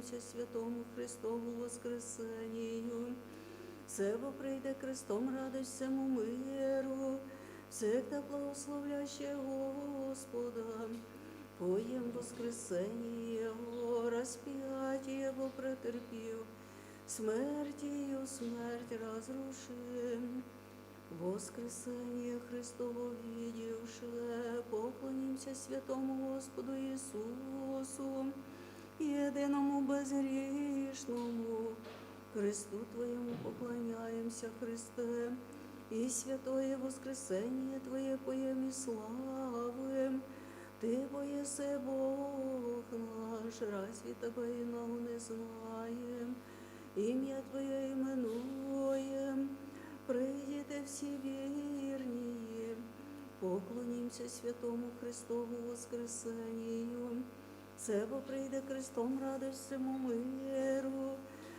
поклонимся святому Христову воскресению. Себо прийде крестом радость всему миру, всегда благословляще Господа. Поем воскресение Его, распятие Его претерпів, смертью смерть разрушим. Воскресение Христово видевше, поклонимся святому Господу Иисусу, единому безгрешному. Христу Твоему поклоняемся, Христе, и святое воскресение Твое поем и славим. Ты воесе Бог наш, разве Тебя иного не знаем? Имя Твое именуем, придите все вернее. Поклонимся святому Христову воскресению. Себо прийде крестом радость всему миру,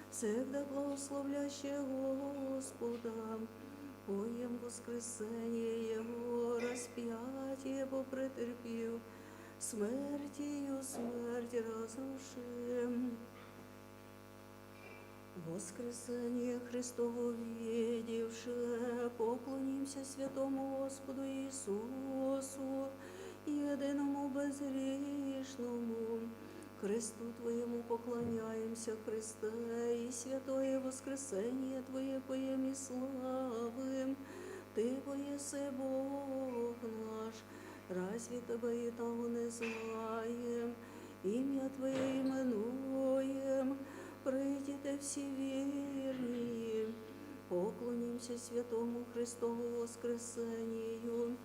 всегда благословляще Господа. Поем воскресение Его, распятие Его претерпів, смертью смерть разрушим. Воскресение Христово видевше, поклонимся святому Господу Иисусу, единому безгрешному. Христу Твоему поклоняемся, Христе, и святое воскресение Твое поем и славим. Ты воесе Бог наш, разве Тебя и того не знаем? Имя Твое именуем, придите все вернее. Поклонимся святому Христову воскресению.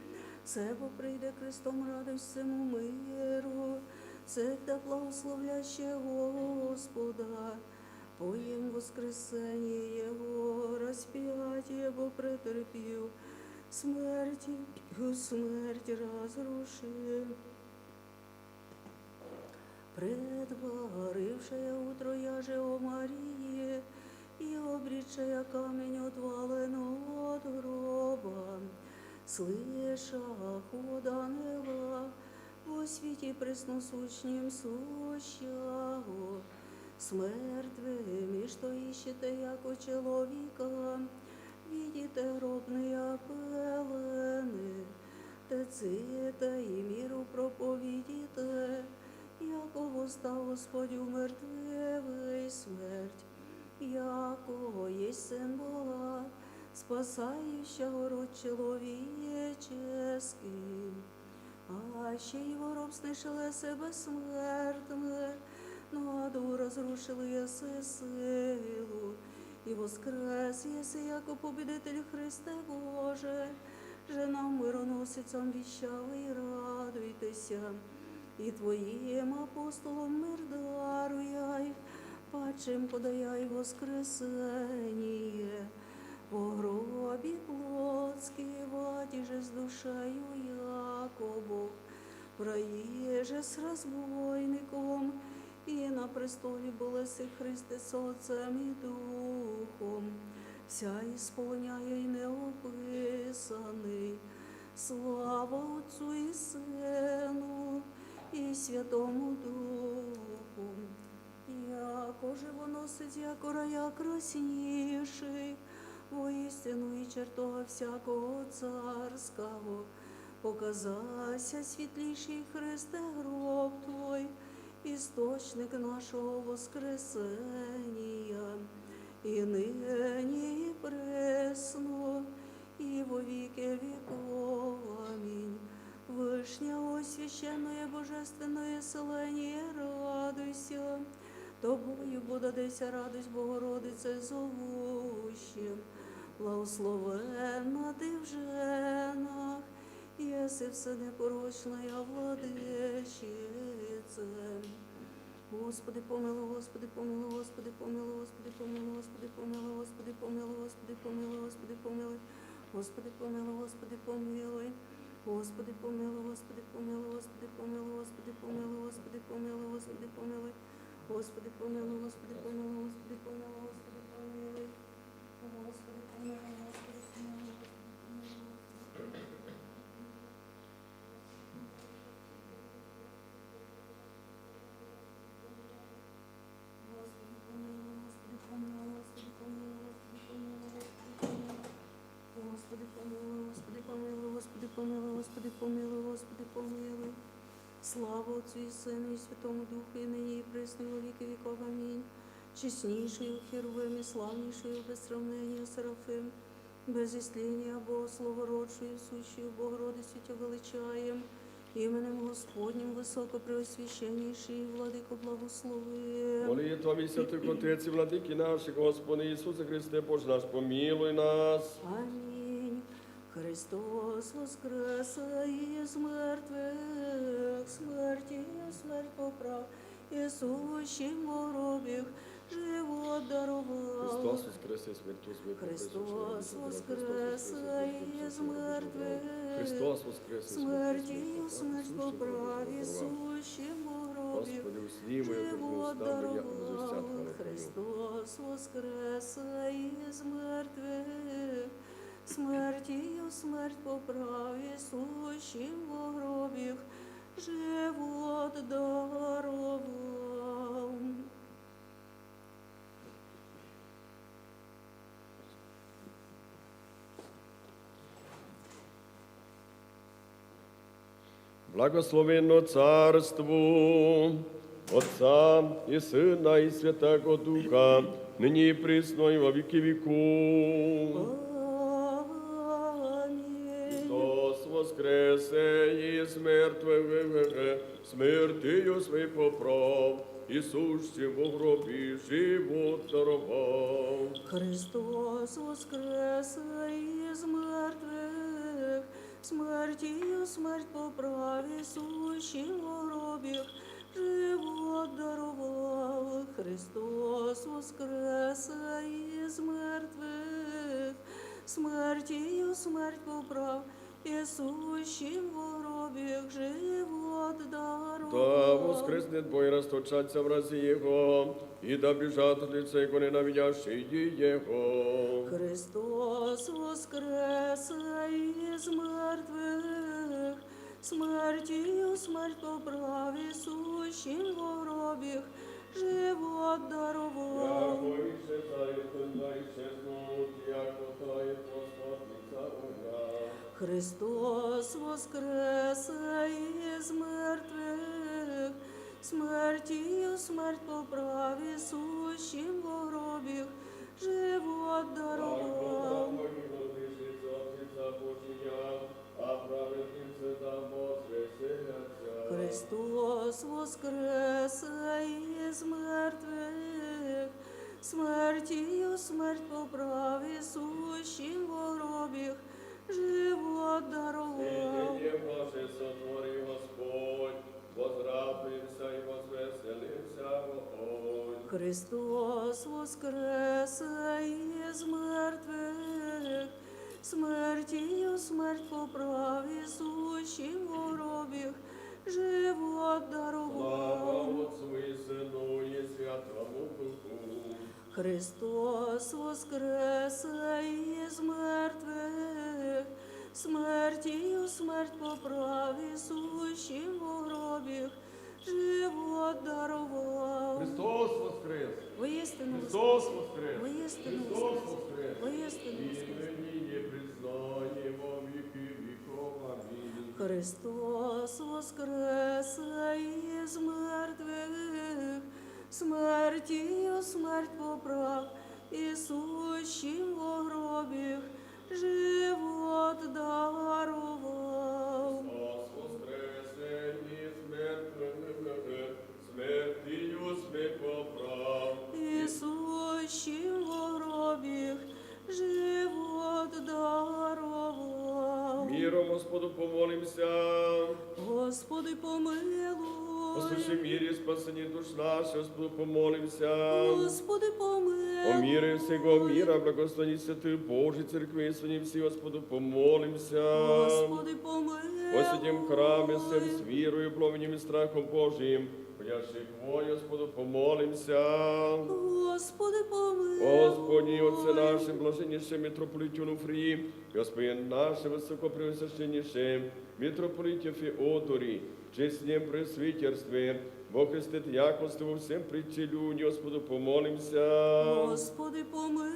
Себо прийде крестом радость всему миру, всегда благословляще Господа. Поем воскресение Его, распятие Его претерпів, смертью смерть разрушив. Предварившая утро яже о Марии, и обречая камень отвален от гроба, слыша хода неба, во світі пресносущнім сущого, с мертвими, что ищете, яко человека, видите гробные пелены, теците и миру проповедите, яко восстав Господь у мертвей смерть, яко есть Сын Бога, спасающего род человеческий. А ще его роб снишили себе смертне, но аду разрушили еси силу, и воскрес еси, яко победитель Христе Боже, же нам мироносицям віщали і радуйтеся, і Твоїм апостолам мир даруяй, пачим подаяй воскресение, по гробі плотській ваді же з душею яко Бог, проїже с разбойником, і на престолі болеси Христе з Отцем і Духом, вся ісполняє й неописаний, слава Отцу і Сину, і Святому Духу, яко живоносець, яко рая красніший, воістину і чертога всякого царського, показася світліший Христе гроб Твой, істочник нашого воскресення, і нині, і пресно, і во віки віков. Амінь. Вишня освященное божественное селение, радуйся, Тобою бодадеся радость Богородице зовущим, благословенна Ти в женах, єси все непорочная владичице. Господи, помилуй, Господи, помилуй, Господи, помилуй, Господи, помилуй, Господи, помилуй, Господи, помилуй, Господи, помилуй, Господи, помилуй, Господи, помилуй, Господи, помилуй. Господи, помилуй, Господи, помилуй, Господи, помилуй, Господи, помилуй, Господи, помилуй, Господи, помилуй. Господи, помилуй, Господи, помилуй, Господи, помилуй, Господи, помилуй. Господи, помилуй, Господи, помилуй, Господи, помилуй. помилуй, Господи, помилуй, Господи, помилуй. Слава Отцю і Сину, і Святому Духу, і нині, і присно, і во віки віков. Амінь. Чеснішою Херувим, і славнішою без сравнення Серафим, без істління Богословородшою, сущою Богородицю Тя величаєм, іменем Господнім високопреосвященніший, владико благослови. Молитвами святих Отець і владики наших, Господи Ісусе Христе, Боже наш, помилуй нас. Амінь. Христос воскресе із мертвих, смерті смерть поправ, і сущим у гробіх живот дарував. Христос воскресе, смертю смерть. Христос воскресе із мертвих, Христос воскресе, смерті смерть поправ, і сущим у гробіх Господи, усні мої живот устами, я дарував. возвестят хвалу Твою. Христос воскресе із мертвих, смертію смерть поправ, і сущим у гробіх живот дарував. Благословенно царству Отца и Сына и Святого Духа, ныне и присно и во веки веков. Амінь. Христос воскресе из мертвых, смертью свой поправ, и сущим в гробі живот даровав. Христос воскресе із мертвих, смертію смерть поправ, і сущим у гробіх живот дарував. Христос воскресе із мертвих, смертію смерть поправ, і сущим у гробіх живот дарував. Да воскреснет Бой, расточаться в рази Его, и да бежат от лица Его ненавидящие Его. Христос воскресе із мертвих, смертію смерть поправ, і сущим у гробіх живот дарував. Яко исчезает, да исчезнут, яко тает Господница моя. Христос воскресе із мертвих, смертію смерть поправ, і сущим у гробіх живот дарував. Христос воскресе із мертвих, смертію смерть поправ, і сущим у гробіх живот дарував. Христос воскресе із мертвих, смертію смерть поправ, і сущим у гробіх живот дарував. Христос воскресе із мертвих, смертію смерть поправ, і сущим у гробіх живот дарував. Христос воскрес! Воістину Христос воскрес! Воістину Христос воскрес! воскрес! Воістину И воскрес! ныне признаємо віки віков. Амінь. Христос воскресе із мертвих, смертію смерть поправ, і сущим у гробіх живот дарував. Христос воскресе із мертвих, смертію смерть поправ. І сущим у гробіх живот дарував. Миром Господу помолимся. Господи, помилуй. Послушай мире спасение душ наших, Господу помолимся. Господи, помилуй. О мире всего мира, благослови Святый Божий Церкви, святым все, Господу помолимся. Господи, помилуй. О святім храме всем с вірою, пламенем и страхом Божиим, ходящих Твой, Господу помолимся. Господи, помилуй. Господи, Отце наше, блаженнейший митрополите Онуфрии, Господин наше высокопреосвященнейший, митрополите Феодорий, в честном пресвитерстве, Бо хрестит якости во всем прителюнь, Господу помолимся. Господи, помилуй.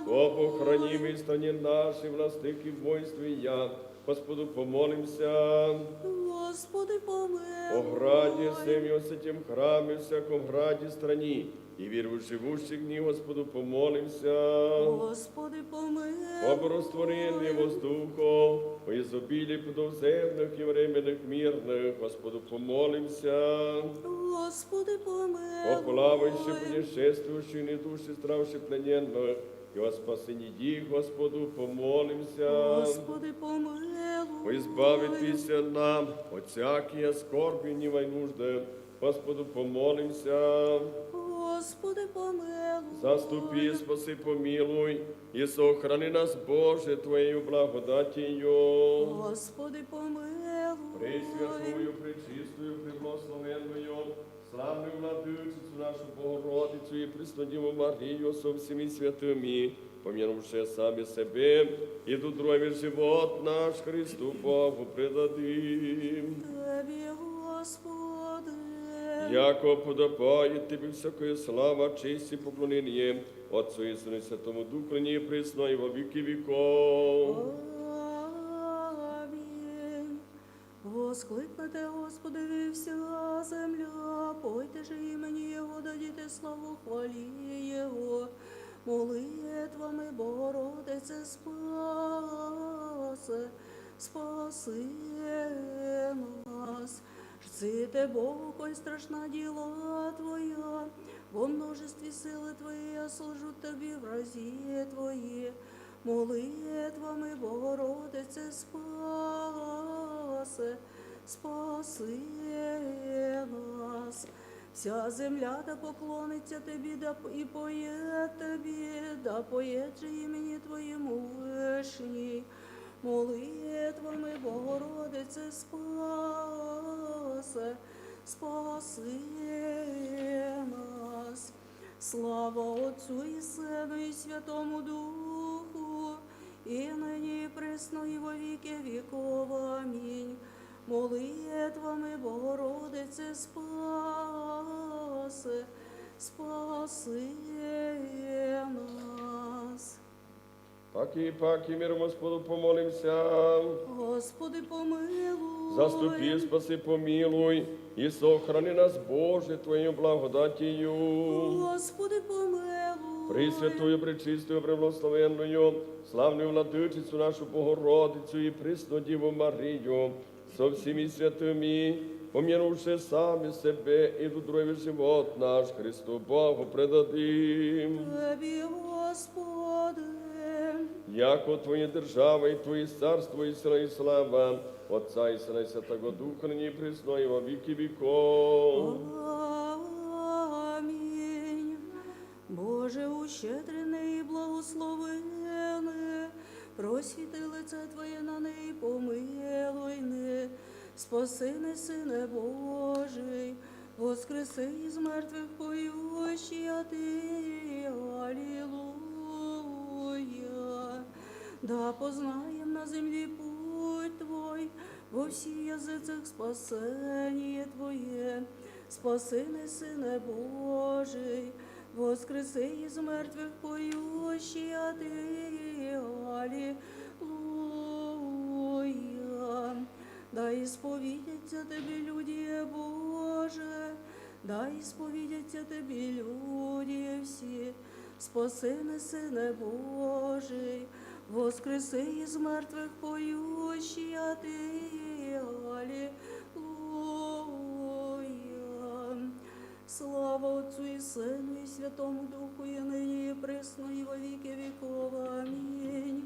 О похранимой стране нашей, властыки воинстве я, Господу помолимся. Господи, помилуй. О граде всем и о святем храме, всяком граде стране, и веру живущих дни, Господу помолимся. Господи, помилуй. Об растворении воздухов, о изобилии подоземных и временных мирных, Господу помолимся. Господи, помилуй. О плавающих, путешествующих, не души стравших плененных, и о спасении их, Господу помолимся. Господи, помилуй. О избавитесь нам от всякие скорби, гнева и нужды, Господу помолимся. Господи, помилуй. Заступи, спаси, помилуй, и сохрани нас, Боже, Твоею благодатью. Господи, помилуй. Пресвятую, пречистую, преблагословенную, славную владычицу нашу Богородицу и Преснодеву Марию со всеми святыми, помянувши сами себе, и до здравия живот наш Христу Богу предадим. Тебе, Господи. Яко подобает Тебе всякая слава, честь и поклонение, Отцу и Сыну и Святому Духу, ныне и присно и во веки веков. Амінь. Воскликнете, Господи, ви вся земля, пойте же імені Його, дадіте славу хвалі Його. Молитвами Богородице спаси нас. Жците Богу, коль страшна діла Твоя, во множестві сили Твої я служу Тобі в разі Твої. Молитвами Богородице спаси нас. Вся земля да поклониться Тобі, да і поє Тобі, да поє же імені Твоєму вишній. Молитвами Богородице спаси нас. Слава Отцю і Сину і Святому Духу, і нині і присно і во віки віков. Амінь. Молитвами Богородице спаси нас. Паки, миром Господу помолимся. Господи, помилуй. Заступи, спаси, помилуй, и сохрани нас, Боже, Твоею благодатью. Господи, помилуй. Пресвятую, пречистую, преблагословенную, славную владычицу нашу Богородицу и Преснодеву Марию, со всеми святыми, помянувши сами себе и до здравия живот наш Христу Богу предадим. Тебе, Господи. Яко Твоя держава и Твое царство и сила и слава, Отца и Сына и Святого Духа, ныне и присно и во веки веков. Амінь. Боже, ущедрений і благословений, просвіти лице Твоє на неї, помилуй не, спаси не, Сине Божий, воскреси із мертвих поющий, а Ти, алілуя. Да познаєм на землі путь Твой, во всіх язицях спасення Твоє. Спаси не, Сине Божий, воскреси із мертвих поющий, а Ти, алілуя. Дай сповідяться Тобі, люди, Боже, дай сповідяться Тобі, люди всі. Спаси не, Сине Божий, воскреси із мертвих поющий, а Ти, алілуя. Слава Отцу і Сину і Святому Духу, і нині і присно і во віки віков. Амінь.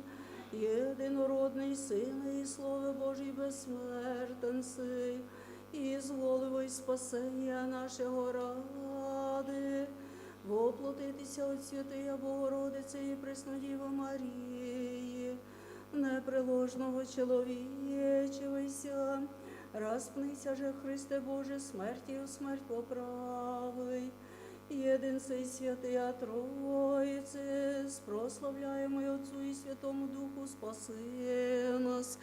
Єдинородний Син і Слово Божий безсмертен сий, і з головою спасення нашого ради, воплотитися от святия Богородиці і Преснодіви Марії, неприложного чоловічевися, розпнися же, Христе Боже, смертю смерть поправий, Єдин сей святия Троїце, прославляємо й Отцу і Святому Духу, спаси нас.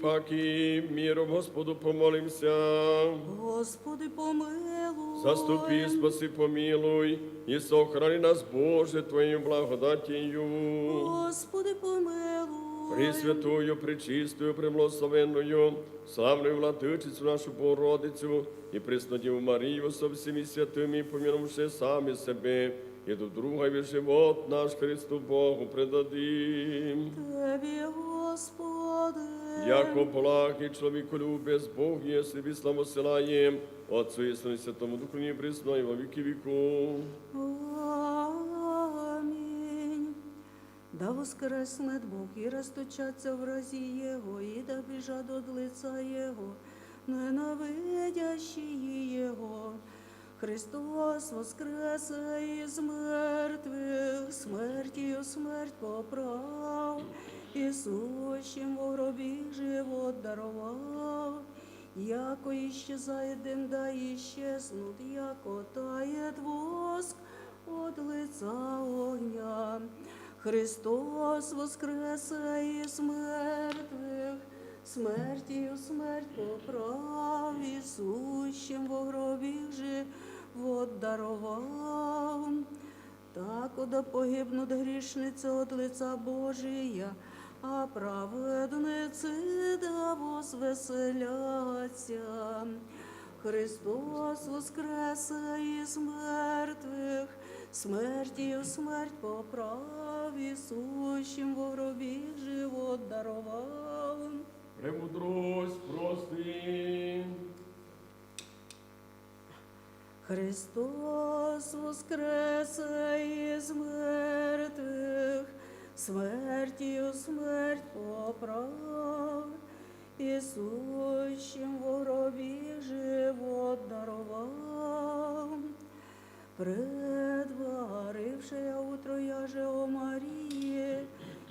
Паки, миром Господу помолимся. Господи, помилуй. Заступи, спаси, помилуй, и сохрани нас, Боже, Твоей благодатью. Господи, помилуй. Пресвятую, пречистую, преблагословенную, славную Владычицу нашу Богородицу и Преснодеву Марию со всеми святыми, помянувши сами себе, и друг друга весь живот наш Христу Богу предадим. Тебе, Господи. Яко благий человеколюбец Бог, если би славу силаем, Отцу и Сыну и Святому Духу, не пресно и во веки веков. Аминь. Да воскреснет Бог и расточаться в рази Его, и да бежат от лица Его, ненавидящие Его. Христос воскресе из мертвых, смертью смерть поправ, и сущим в гробі живот даровав. Яко исчезает дым, да исчезнут, яко тает воск от лица огня. Христос воскресе из мертвых, смертью смерть поправ, и сущим во гробі живот даровав. Так да погибнут грешницы от лица Божия, а праведниці да возвеселяться. Христос воскресе із мертвих, смертію смерть поправ, і сущим во гробі живот дарував. Премудрость прости. Христос воскресе із мертвих, смертію смерть поправ, і сущим во гробі живот дарував. Предварившая утро яже о Марії,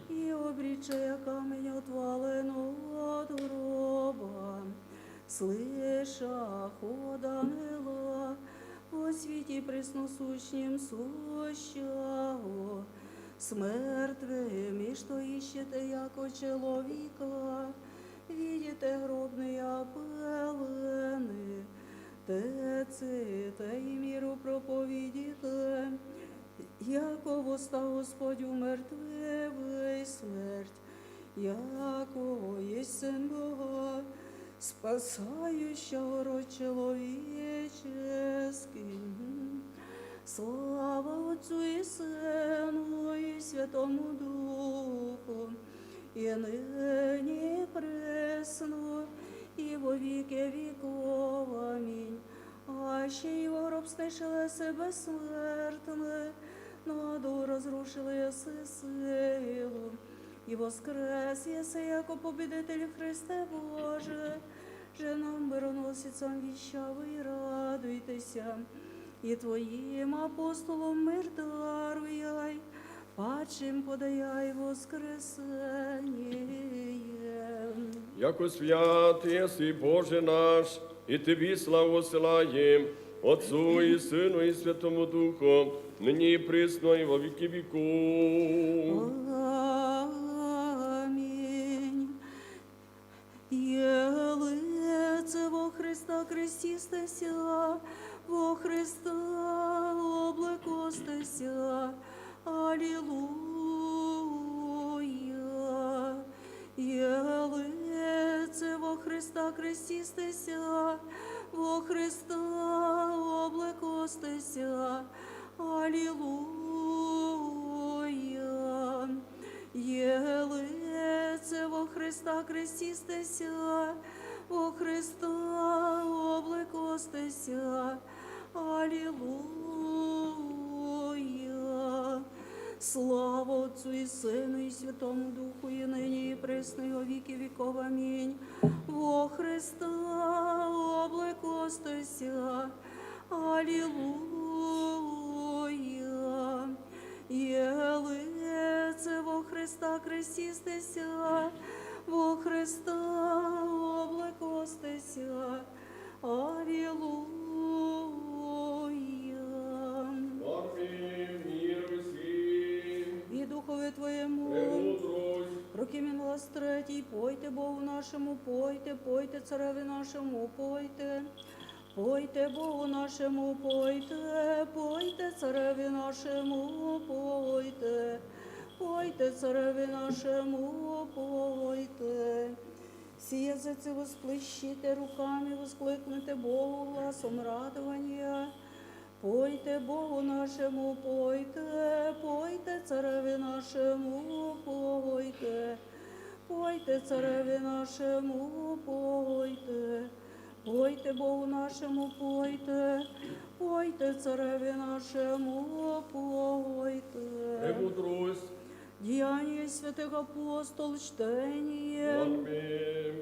і обрічая камінь отвалено от гроба, слыша ход ангела, о світі пресносущнім сущого, с мертвими, что ищете, яко человека, видите гробные пелены, теците и миру проповедите, яко воста Господь у мертвей смерть, яко есть Сын Бога, спасающего род человеческий. Слава Отцу и Сыну и Святому Духу, и ныне и пресно, и во веки веков. Аминь. Аще его гроб стешили себе смертны, наду разрушили си силу, и воскрес еси, яко победитель Христе Боже, же нам мироносицам віщави, радуйтеся, і Твоїм апостолам мир даруяй, падшим подаяй воскресение. Яко свят еси, Боже наш, и Тебе славу силаем, Отцу и Сыну и Святому Духу, ныне и присно и во веки веков. Амінь. Єлице во Христа крестістеся, во Христа облекостеся. Алілуя. Єлице во Христа крестістеся, во Христа облекостеся. Алілуя. Єлице во Христа крестістеся, во Христа облекостеся. Алілуя. Слава Отцу і Сину і Святому Духу, і нині, і присно, і во віки віков. Амінь. Во Христа облекостеся. Алілуя. Єлице во Христа крестістеся, во Христа облекостеся. Алілуя. Норми, мир всім, І духові Твоєму. премудрость, Роки мінус третій, пойте Богу нашому, пойте, пойте цареві нашому, пойте. Пойте Богу нашому, пойте, пойте цареві нашому, пойте. Пойте цареві нашому, пойте. Всі язиці восплещите руками, воскликнете Богу гласом радування. Пойте Богу нашому, пойте, пойте цареві нашому, пойте. Пойте цареві нашому, пойте. Пойте Богу нашому, пойте, пойте цареві нашому, пойте. премудрость, Діяння святих апостол, чтення. норми,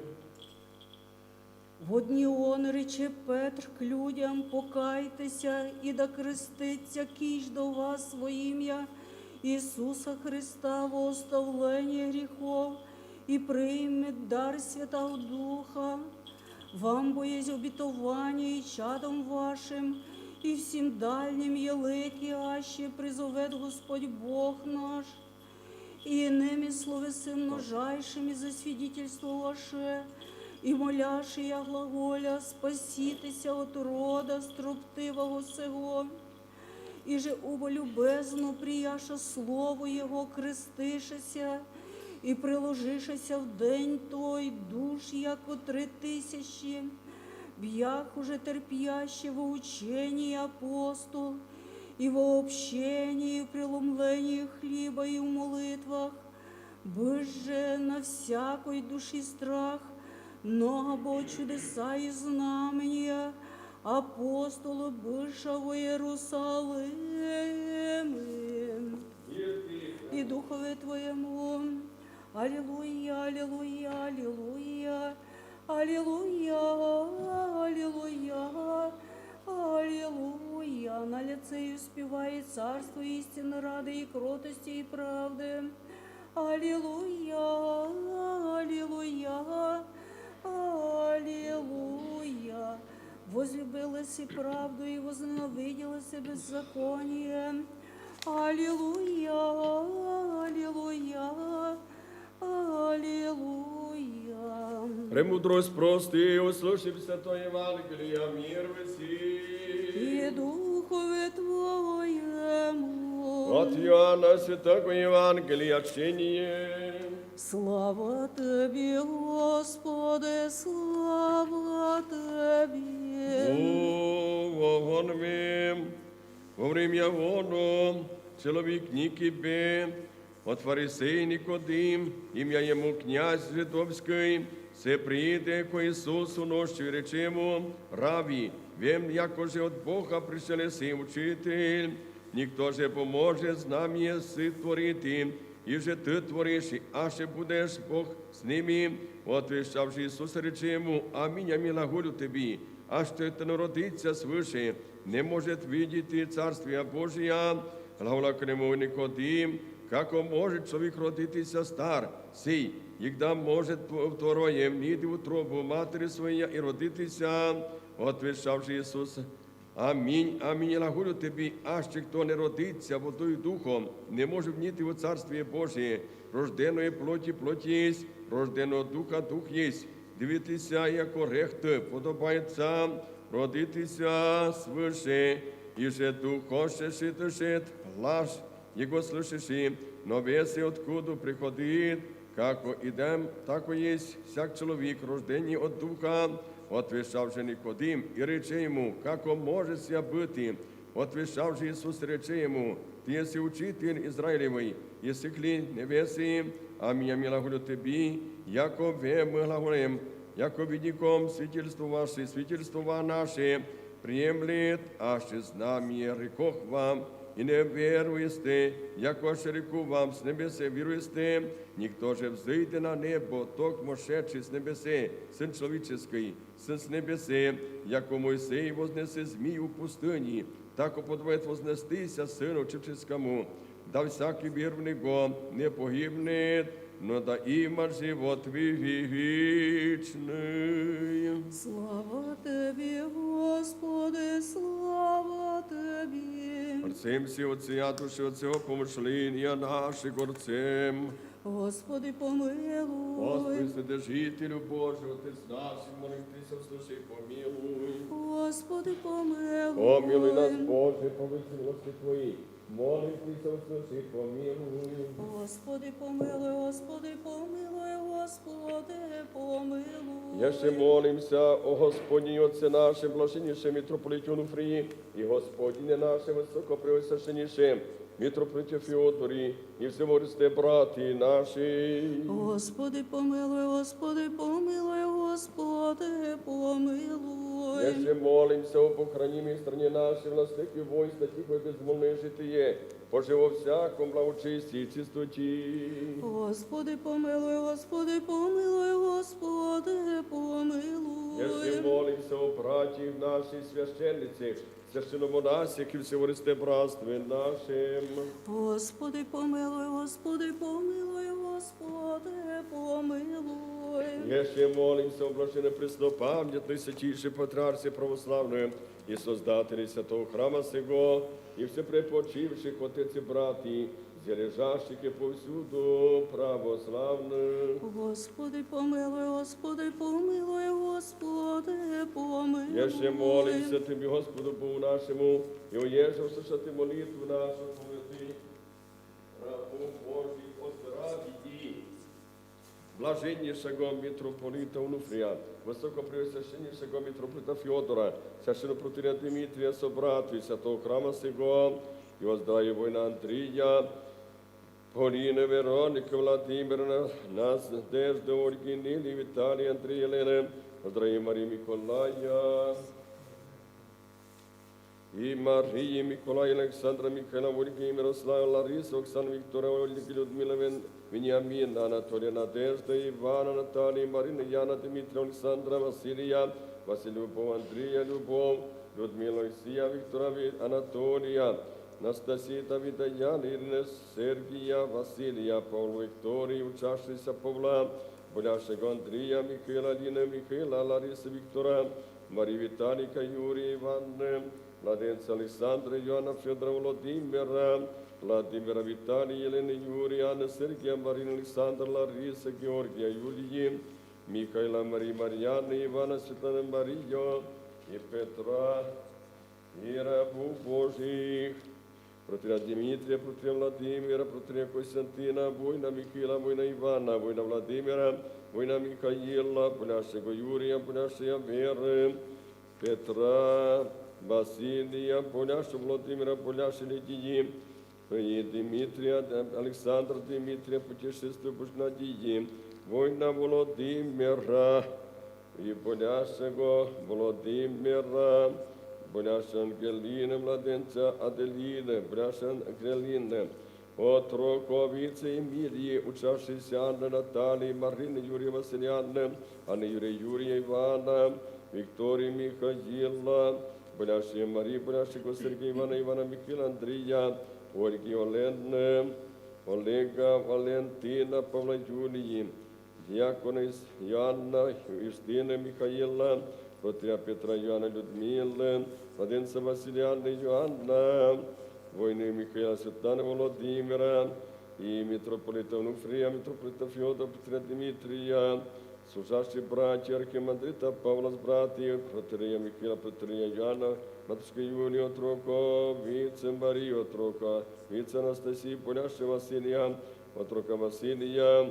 В одні он рече Петр к людям, покайтеся і да креститься кіж до вас во ім'я Ісуса Христа во оставлення гріхов і прийме дар Святого Духа. Вам бо єсть обітування і чадом вашим, і всім дальнім єликі, аще призовет Господь Бог наш, и иными словесы множайшими засвидетельство ваше, и моляши я глаголя, спаситеся от рода строптивого сего, и же убо любезно прияша слово Его крестишеся, и приложишеся в день той душ, яко 3000, б'ях уже терпяще во учении апостол, и во общении, и в преломлении хлеба, и в молитвах, быже на всякой души страх, много бо чудеса и знамения, апостола быша во Иерусалиме, и Духове Твоему. Аллилуйя, аллилуйя, аллилуйя, аллилуйя, аллилуйя. Аллилуйя, на лице и успевает царство истины, рады и кротости и правды. Аллилуйя, аллилуйя, аллилуйя. Возлюбилась и правду, и возненавиделась и беззаконие. Аллилуйя, аллилуйя, аллилуйя. премудрость прости, услышим святое Евангелие, мир всім. И Духове Твоему. От Иоанна Святого Евангелия чтение. Слава Тебе, Господи, слава Тебе. Вогонвим, во время воду, человек Никибе, от фарисей Никодим, имя ему князь Литовский, се прииде ко Исусу нощью и рече ему, рави, вем, яко же от Бога пришел си учитель, никто же поможет знамение сотворити, и же ты творишь, и аше будешь Бог с ними. Отвечавши Исус рече ему, аминь, аминь, глаголю тебе, а что это народится свыше, не может видеть Царствие Божия. Глагола к нему Никодим, како может человек родиться стар, сей, и когда может второе внить в утробу матери своей и родиться. Отвечавши Исус, аминь, аминь, глаголю тебе, аще кто не родится водою духом, не может внить в Царствие Божие. Рожденное плоти плоть есть, рожденного духа дух есть. Дивитеся, яко рехте подобається, родитися свыше, и же дух хочешь и дышит, глаш, его слышишь, но веси откуда приходит, како идем, тако есть всяк человек, рожденный от духа. Отвечавши Никодим и рече ему, како може ся бити? Отвечавши Исус рече ему, ты еси учитель Израилевый, еси ли невеси, а меня глаголю тебе, яко ве мы глаголем, яко видиком свидетельство наше приемлет, аше знамение рекох вам, и не веруете, яко ще реку вам с небесе веруете, никто же взойде на небо, ток мошедший с небесе, Сын человеческий, Сын с небесе, яко Моисей вознесе змею в пустыне, так подобает вознестися Сыну человеческому, да всякий верный Бог не погибнет, но да има живот вечный. Слава Тебі, Господи, слава Тебі. Отцем всі Отця, душі Отцього помишлення наших Отцем. Господи, помилуй. Господи, Вседержителю Божий, Отець наш, молитися, слушай, помилуй. Господи, помилуй. Помилуй нас, Боже, по милості Твоїй. Молитися, слушай, помилуй. Господи, помилуй, Господи, помилуй, Господи, помилуй. Я ще молимся о Господні Отце наше, блаженніше митрополиті Онуфрії, і Господіне наше високопреосвященніше, митрополиті Феодорі, і всьому Христе, браті наші. Господи, помилуй, Господи, помилуй, Господи, помилуй. Я ще молимся о похранимій страні нашій, властихи войска, тихо і безмолне житиє, поживо всяком благочисті і чистоті. Господи, помилуй, Господи, помилуй, Господи, помилуй. Я ще молимся о братів нашій священниці, священомонасях і всього Христе, братстві нашим. Господи, помилуй, Господи, помилуй, Господи, помилуй. Я ще молимся о блаженне преснопам'ятної святійшій патріарсі православної і создателі святого храма сего, і все препочивших отець і браті, зележащих і повсюду православних. Господи, помилуй, Господи, помилуй, Господи, помилуй. Я ще молимся Тобі, Господу Богу нашому, і оєжу слушати молитву нашу, молити, рабу Божий, поздраві. Блаженнішого митрополита Онуфрія, високопреосвященнішого митрополита Феодора, священопротиря Дмитрія, собрату святого храма сего, і оздраві воїна Андрія, Поліни, Вероніки, Владимира, Надежди, Ольги, Нілі, Віталія, Андрія, Єлени, оздраві Марії Миколая, і Марії, Миколая, Олександра, Михайла, Ольги, Мирослава, Лариса, Оксана, Віктора, Ольги, Людмила, Веніаміна, Анатолія, Надежда, Івана, Наталії, Марина, Яна, Дмитрія, Олександра, Василія, Василь, Любов, Андрія, Любов, Людмила, Олексія, Віктора, Анатолія, Настасія, Давіда, Яна, Ірина, Сергія, Василія, Павла, Вікторії, учащися Павла, болящого Андрія, Михайла, Ліна, Михайла, Лариса, Віктора, Марії, Віталіка, Юрія, Івана, младенця Олександра, Йоанна, Федора, Володимира, Владимира, Віталія, Єлени, Юрія, Анни, Сергія, Марина, Олександра, Лариса, Георгія, Юлії, Михайла, Марії, Мар'яни, Івана, Світлана, Марію, і Петра, і рабу Божих, протиря Дмитрія, протиря Владимира, протиря Костянтина, воїна Михайла, воїна Івана, воїна Владимира, воїна Михаїла, болящого Юрія, болящого Вери, Петра, Василія, болящого Владимира, болящого Лідії, і Дмитрія, Олександра, Дмитрія, путешествия Божнадії, воїна Володимира, і болящого Володимира, болящого Ангеліни, младенця Аделіни, болящого Ангеліни, отроковиці Емілії, учавшися Анни, Наталії, Марини, Юрія, Василяни, Анни, Юрія, Івана, Вікторії, Михаїла, болящої Марії, болящого Сергія, Івана, Михайла, Андрія, Ольги, Олени, Олега, Валентина, Павла, Юлії, діакона Яна, Юстини, Михаїла, протиря Петра, Йоанна, Людмили, младенця Василяни, Йоанна, воїни Михайла, Світлани, Володимира, і митрополита Онуфрія, митрополита Феодора, протиря Дмитрія, служащі браті архімандрита Павла з братів, протиря Михайла, протиря Йоанна, матушка Юлія, отрока, віце Марії, отрока, віце Анастасії, боляща Василія, отрока Василія,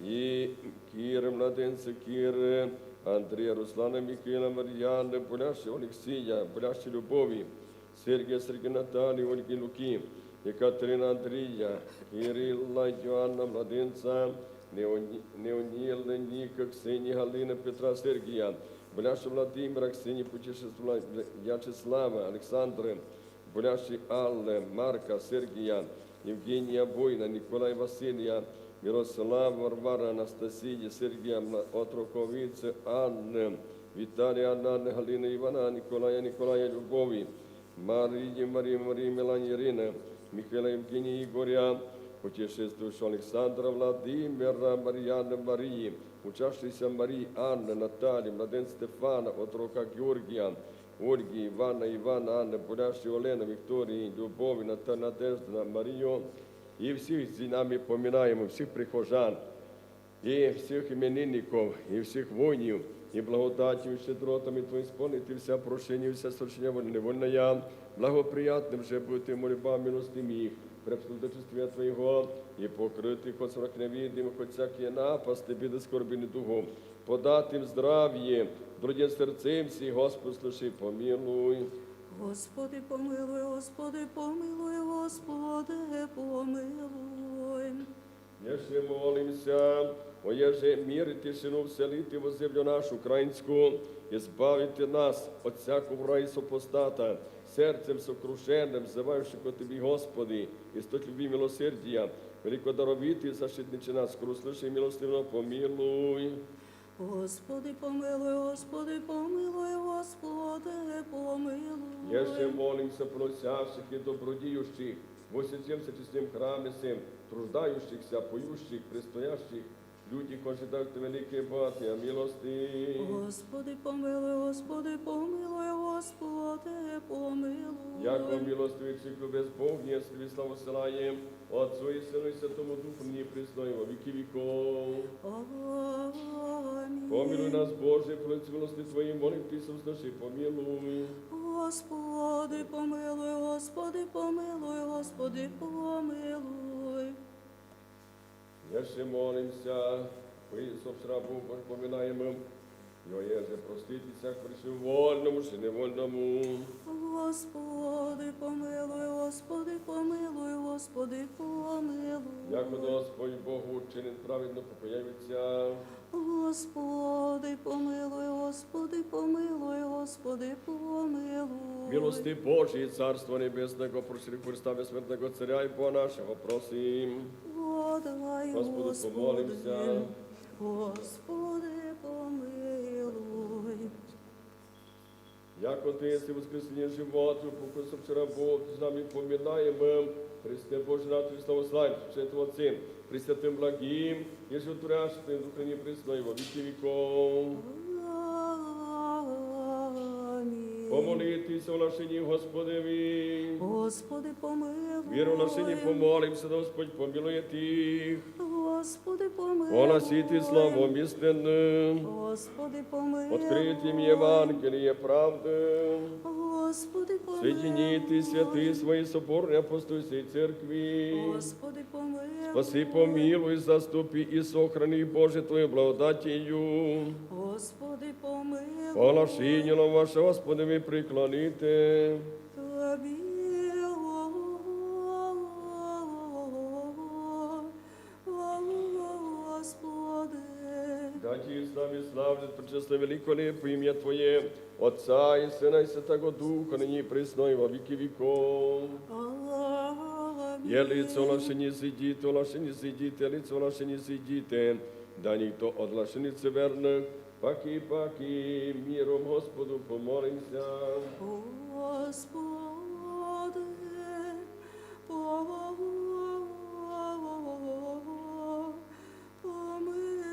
і Кіри, младенця Кіри, Андрія, Руслана, Михайла, Мар'яни, боляща Олексія, боляща Любові, Сергія, Наталії, Ольги, Луки, Екатерина, Андрія, Кирила, Йоанна, младенця, Неоніли, Ніка, Ксенії, Галини, Петра, Сергія, боляща Владимира, Ксенії, путешествувала В'ячеслава, Олександри, болящі Алли, Марка, Сергія, Євгенія, Воїна, Ніколай, Василія, Мирослав, Варвара, Анастасії, Сергія, отроковиці Анни, Віталія, Анни, Галини, Івана, Ніколая, Любові, Марії, Мелані, Ірини, Михайла, Євгенія, Ігоря, утешествующего Александра, Владимира, Марьяны, Марии, учащейся Марии, Анны, Натальи, младен Стефана, отрока Георгия, Ольги, Ивана, Анны, Бурящей Олены, Виктории, Любови, Надежды, Марию, и всех с нами поминаем, всех прихожан, и всех именинников, и всех воинов, и благодатью, и щедротами Твоим исполнити вся прощения, вся сочинения воли невольная, благоприятным же будьте молитва милостям их, преподочествия Твоего, и покрытых от срок невидимых, от всякие напасти, беды, скорби, недугу, подать им здравие, друзья сердцем си, Господь, слушай, помилуй. Господи, помилуй, Господи, помилуй, Господи, помилуй. Jeszcze молимся, оеже мир и тишину вселите во землю нашу украинскую, избавите нас от всякого врага и супостата, сердцем сокрушенным, взывающих от Тебе, Господи, и стать любви милосердия, великодаровитый, защитниче нас, скоро слыши, милостивно помилуй. Господи, помилуй, Господи, помилуй, Господи, помилуй. Jeszcze молимся, просящих и добродеющих, во всем честном храме сим, труждающихся, поющих, предстоящих, люди, ожидают великие братья, милости. Господи, помилуй, Господи, помилуй, Господи, помилуй. Яко милостивый любез Бог, если славу ссылаем, Отцу и Сыну и Святому Духу, мне пресно и во веки веков. Аминь. Помилуй нас, Боже, против милости Твоей, молим Ты, слушай, помилуй. Господи, помилуй, Господи, помилуй, Господи, помилуй. Jeszcze молимся, собственно, Богу поминаемым, но еже простите всяк пришел вольному, и невольному. Господи, помилуй, Господи, помилуй, Господи, помилуй. Яко Господь Богу учинить праведно покояється. Господи, помилуй, Господи, помилуй, Господи, помилуй. Милости Божьей, Царство Небесного, просили Христа Бессмертного Царя и Бога нашего, просим. Подай, Господу Господи, помолимся. Господи, помилуй. Яко Ты, если воскресение животу, покой вчера Бог, с нами поминаемым, Христе Божий, на Твой славославие, Святого Отца, Пресвятым благим, и животворящим, Духа Непресной, во веки веков. Амінь. Помолитесь о нашении Господеві. Господи, помилуй. Віру нашені помолимся, да Господь помилує тих. Господи, помилуй. О насіти славом істинним. Господи, помилуй. Откритим Євангеліє правди. Господи, помилуй. Соедините святи свої соборні апостольської церкви. Господи, помилуй. Спаси, помилуй, заступи і сохрани, Боже, Твою благодатію. Господи, помилуй. Положінню ваше, Господи, приклоните. Тобі, Господи. Дайте с нами славлять, пречестно великолепное имя Твое, Отца и Сына и Святого Духа, ныне и присно и во веки веков. Амінь. Е лицо наше не сидите, наше не сидите, лицо наше не сидите, да никто от лошеницы верных, паки, миром Господу помолимся. Господи, помилуй.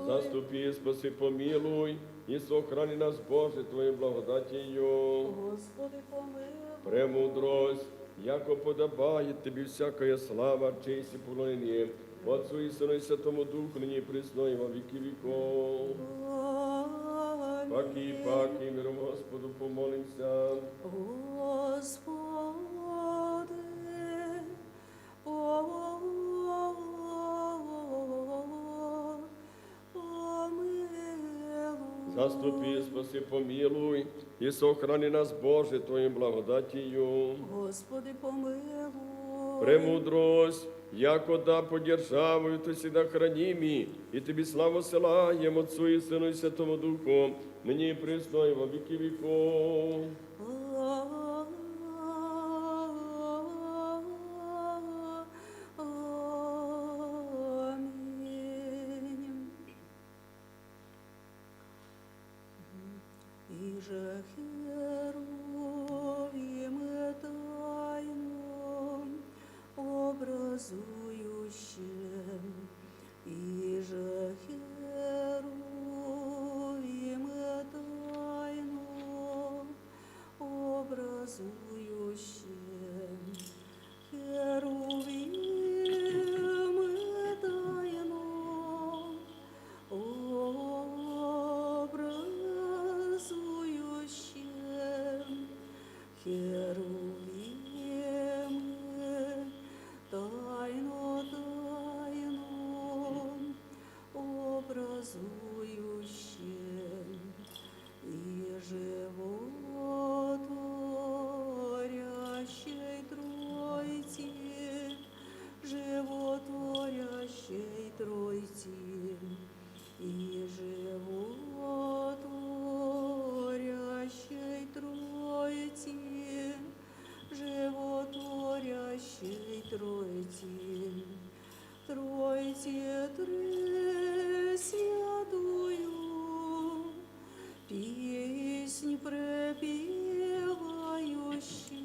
Заступи, спаси, помилуй, и сохрани нас, Боже, Твоей благодатью. Господи, помилуй. Премудрость, яко подобает Тебе всякая слава, честь и поклонение, Отцу и Сыну и Святому Духу, ныне и присно и во веки веков. Амінь. Паки, миром Господу помолимся. Господи, помилуй. Заступи, спаси, помилуй, и сохрани нас, Боже, Твоей благодатью. Господи, помилуй. Премудрость, яко да подержавою, то всегда храними, и Тебе славу ссылаем Отцу и Сыну и Святому Духу, ныне и присно и во веки веков. Аминь. Иже херувим тайном образ і же херувіми тайно образующе, херувіми тайно образующе, херувіми тайно образующе, і животворящей Тройці, животворящей Тройці, і животворящей Тройці, животворящей Тройці, Тройці Тресвятую, піснь припівающе,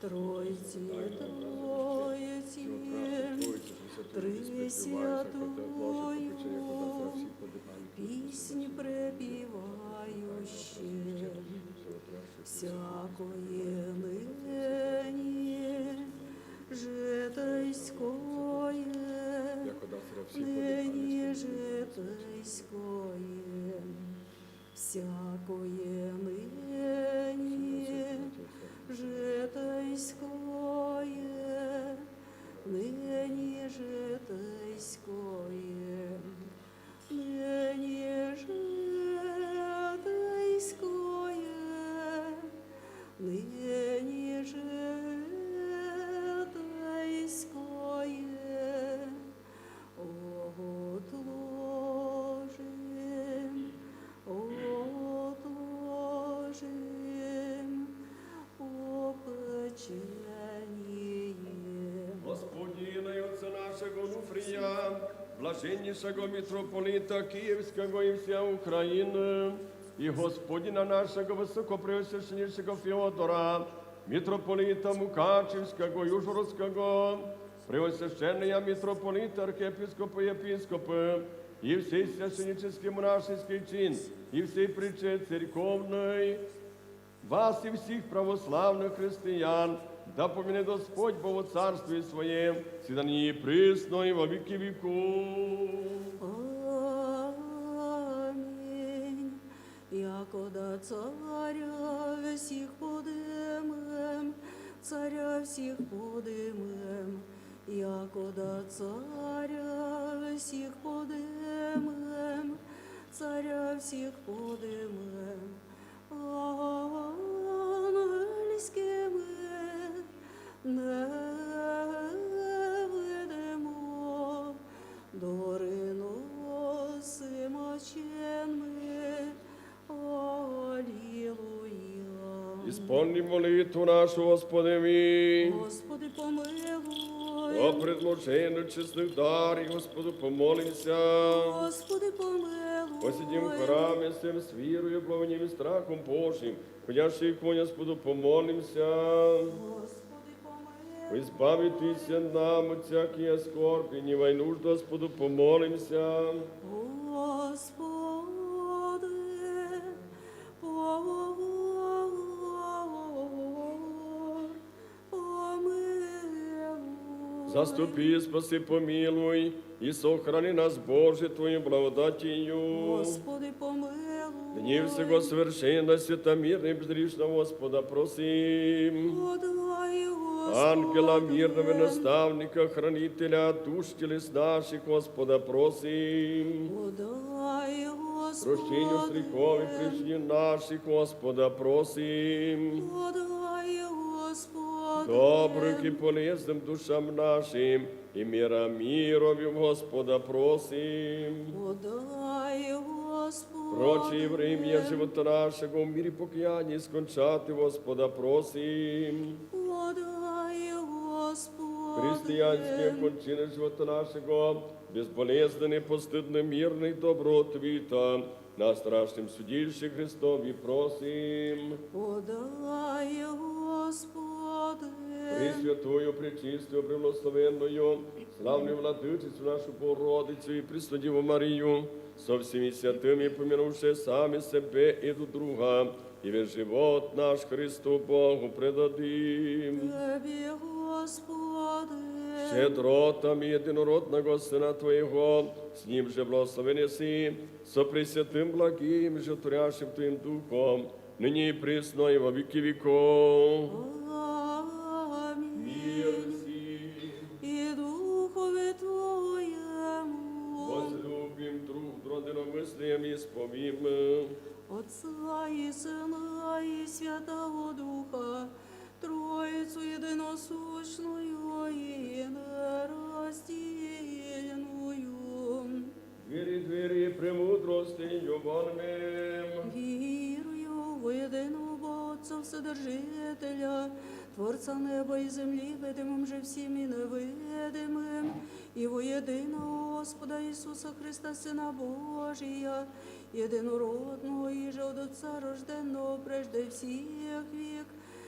Тройці, Тройці, Тресвятую, піснь припівающе, всякое ныне житейское, ныне житейское, всякое ныне житейское, ныне житейское, ныне житейское, ныне житейское, отложим попечение. Господина и Отца нашего Нуфрия, блаженнейшего митрополита Киевского и вся Украины, и Господина нашего высокопреосвященнейшего Феодора, митрополита Мукачевского и Ужгородского, преосвященная митрополита, архиепископа и епископы, и всей священнический монашеский чин, и всей притче церковной, вас и всех православных христиан, да помянет Господь Бог в Царстве Своем, всегда ныне и присно и во веки веков. Аминь. Якода царя всех подымем, царя всех подымем, якода царя всех подымем, царя всех подымем, ангельскими не видимо, дори носимо ченми, аллилуйя. Исполни молитву нашу, Господи, Господи, помилуй, о предложении честных дарей, Господу помолимся. Господи, помилуй, Посидим в храме всем с верою, благовением и страхом Божьим, ходящий к Господу помолимся. Господи, помилуй, Избавитесь нам от всякие скорби, не вой нужду, Господу помолимся. Господи, помилуй. Заступи, спаси, помилуй, и сохрани нас, Боже, Твоей благодатью. Господи, помилуй. Дни всего совершенно, святомирно и безгрешно, Господа, просим. Подай, Господи. Ангела мирного наставника, хранителя душ телес наших, Господа, просим. Подай, Господи. Прощению грехов и причинен наших, Господа, просим. Подай, Господи. Добрых и полезным душам нашим, и мира мировью, Господа, просим. Подай, Господи. Прочие времени живота нашего в мире покаяние скончати, Господа, просим. Подай, Господи. Христианские кончины живота нашего, безболезненный, постыдный, мирный, добротвита, на страшном судилище Христове просим. Подай, Господи. Пресвятою, пречистою, преблагословенною, славною владичицю нашу Богородицю і Преснодіву Марію, со всіми святими, помінувши самі себе і до друга, і весь живот наш Христу Богу предадим. Тебе, Господи, Щедротами єдинородного Сина Твоєго, з Ним же благословен си, со Пресвятим благим, животворящим Твоїм Духом, нині і присно, і во віки віков. амінь. Мир всім. І Духові Твоєму, Возлюбим друг друга единомислием и сповим. Отца і Сина, і Святого Духа, Троїцю єдиносущною і нероздільною. Двери, премудростью вонмем. Вірую в єдиного Бога Отця Вседержителя, Творця неба і землі, видимим же всім і невидимим, і во єдиного Господа Ісуса Христа, Сина Божія, єдинородного, і же от Отця рожденного прежде всіх вік,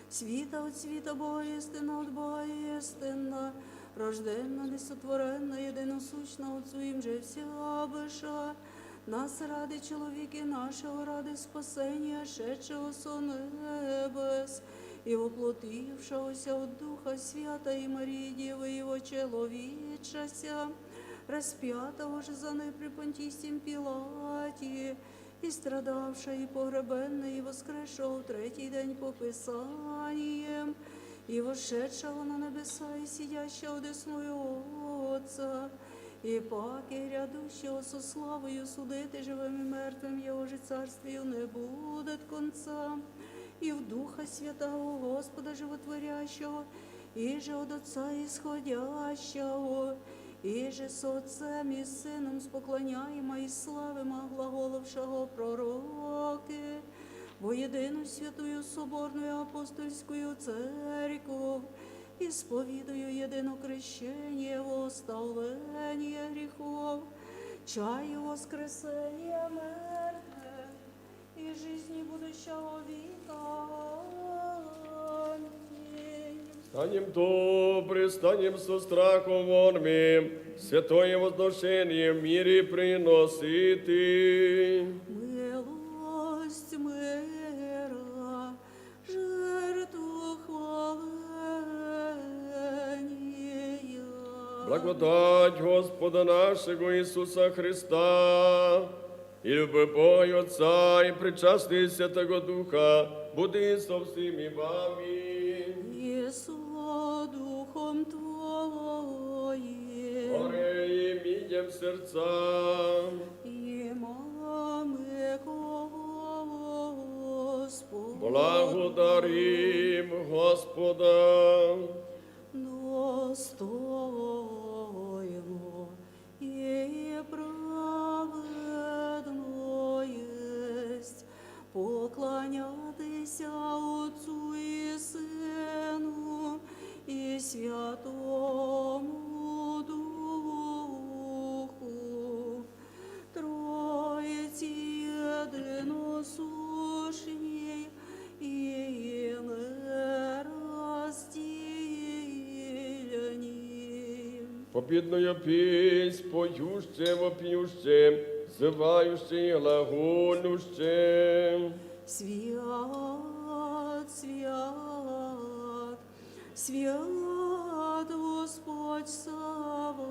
світа от світа Бога єстина, от Бога єстина, рожденна, несотворенна, єдиносущна, от Своїм же вся биша, нас ради чоловіки нашого, ради спасення, шедшого со небес, і воплотившогося от Духа Свята і Марії Діви, Його чоловічася, розп'ятого ж за неї при Понтійстім Пілаті, і страдавша, і погребенна, і воскресшого в третій день по Писанням, і вошедшого на небеса, і сидящого десною Отця, і паки рядущого со славою судити живим і мертвим, Його же царствію не буде конца, і в Духа Святого Господа Животворящого, і же от Отца ісходящого, і же с Отцем і Сином споклоняємо і славимо глаголовшого пророки, во єдину святую соборную апостольською церкву, і сповідую єдино крещення, оставлення гріхов, чаю воскресення мертвих і жизни будущого віка. Амінь. Станем добры, станем со страхом вонмем, святое возношение в мире приносити. Милость мира, жертву хваления. Благодать Господа нашего Иисуса Христа, и любовь Бога и Отца, и причастный Святого Духа, буди со всеми вами. И со Духом Твоим, Горе имидем сердца, и мамы Господа, благодарим Господа. достойно и праведно есть поклонятися Отцу и Сыну и Святому Духу, Троиці єдиносущній і нероздільній. Победную песнь поюще, вопиюще, зывающе и глаголюще. Свят, свят, свят Господь Саваоф,